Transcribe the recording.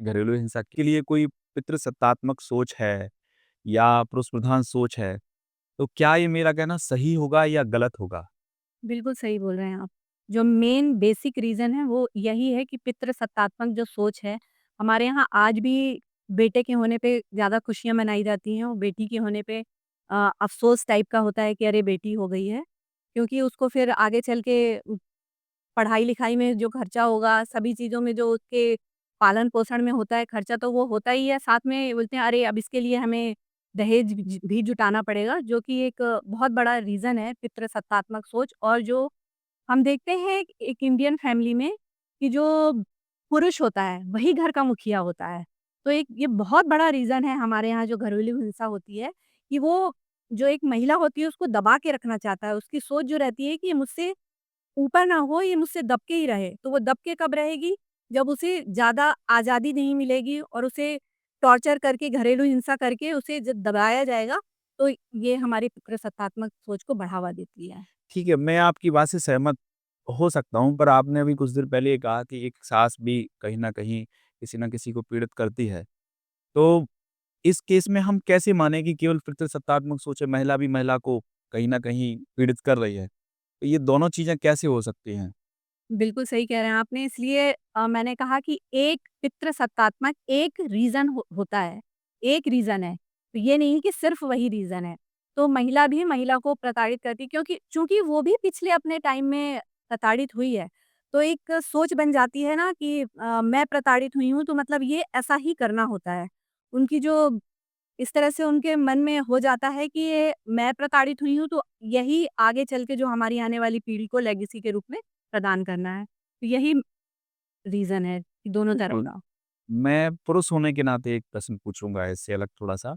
घरेलू हिंसा के लिए कोई पितृसत्तात्मक सोच है या पुरुष प्रधान सोच है, तो क्या ये मेरा कहना सही होगा या गलत होगा? बिल्कुल सही बोल रहे हैं आप। जो मेन बेसिक रीज़न है वो यही है कि पितृसत्तात्मक जो सोच है, हमारे यहाँ आज भी बेटे के होने पे ज़्यादा खुशियाँ मनाई जाती हैं और बेटी के होने पे अफ़सोस टाइप का होता है कि अरे बेटी हो गई है। क्योंकि उसको फिर आगे चल के पढ़ाई-लिखाई में जो खर्चा होगा, सभी चीज़ों में जो उसके पालन-पोषण में होता है खर्चा तो वो होता ही है, साथ में बोलते हैं अरे अब इसके लिए हमें दहेज भी जुटाना पड़ेगा, जो कि एक बहुत बड़ा रीज़न है पितृसत्तात्मक सोच और जो हम देखते हैं एक इंडियन फैमिली में कि जो पुरुष होता है, वही घर का मुखिया होता है। तो एक ये बहुत बड़ा रीज़न है हमारे यहाँ जो घरेलू हिंसा होती है, कि वो जो एक महिला होती है उसको दबा के रखना चाहता है। उसकी सोच जो रहती है कि ये मुझसे ऊपर ना हो, ये मुझसे दब के ही रहे। तो वो दब के कब रहेगी? जब उसे ज़्यादा आज़ादी नहीं मिलेगी और उसे टॉर्चर करके, घरेलू हिंसा करके उसे जब दबाया जाएगा, तो ये हमारी पितृसत्तात्मक सोच को बढ़ावा देती है। ठीक है, मैं आपकी बात से सहमत हो सकता हूँ, पर आपने अभी कुछ देर पहले ये कहा कि एक सास भी कहीं न कहीं किसी न किसी को पीड़ित करती है। तो इस केस में हम कैसे माने कि केवल पितृसत्तात्मक सोच है, महिला भी महिला को कहीं न कहीं पीड़ित कर रही है? तो ये दोनों चीज़ें कैसे हो सकती हैं? बिल्कुल सही कह रहे हैं आपने इसलिए मैंने कहा कि एक पितृसत्तात्मक एक रीज़न होता है, एक रीज़न है। तो ये नहीं कि सिर्फ़ वही रीज़न है। तो महिला भी महिला को प्रताड़ित करती क्योंकि चूँकि वो भी पिछले अपने टाइम में प्रताड़ित हुई है। तो एक सोच बन जाती है ना कि मैं प्रताड़ित हुई हूँ तो मतलब ये ऐसा ही करना होता है। उनकी जो इस तरह से उनके मन में हो जाता है कि ये मैं प्रताड़ित हुई हूँ तो यही आगे चल के जो हमारी आने वाली पीढ़ी को लेगेसी के रूप में प्रदान करना है। तो यही रीज़न है दोनों तरफ बिल्कुल। का। मैं पुरुष होने के नाते एक प्रश्न पूछूँगा इससे अलग थोड़ा-सा।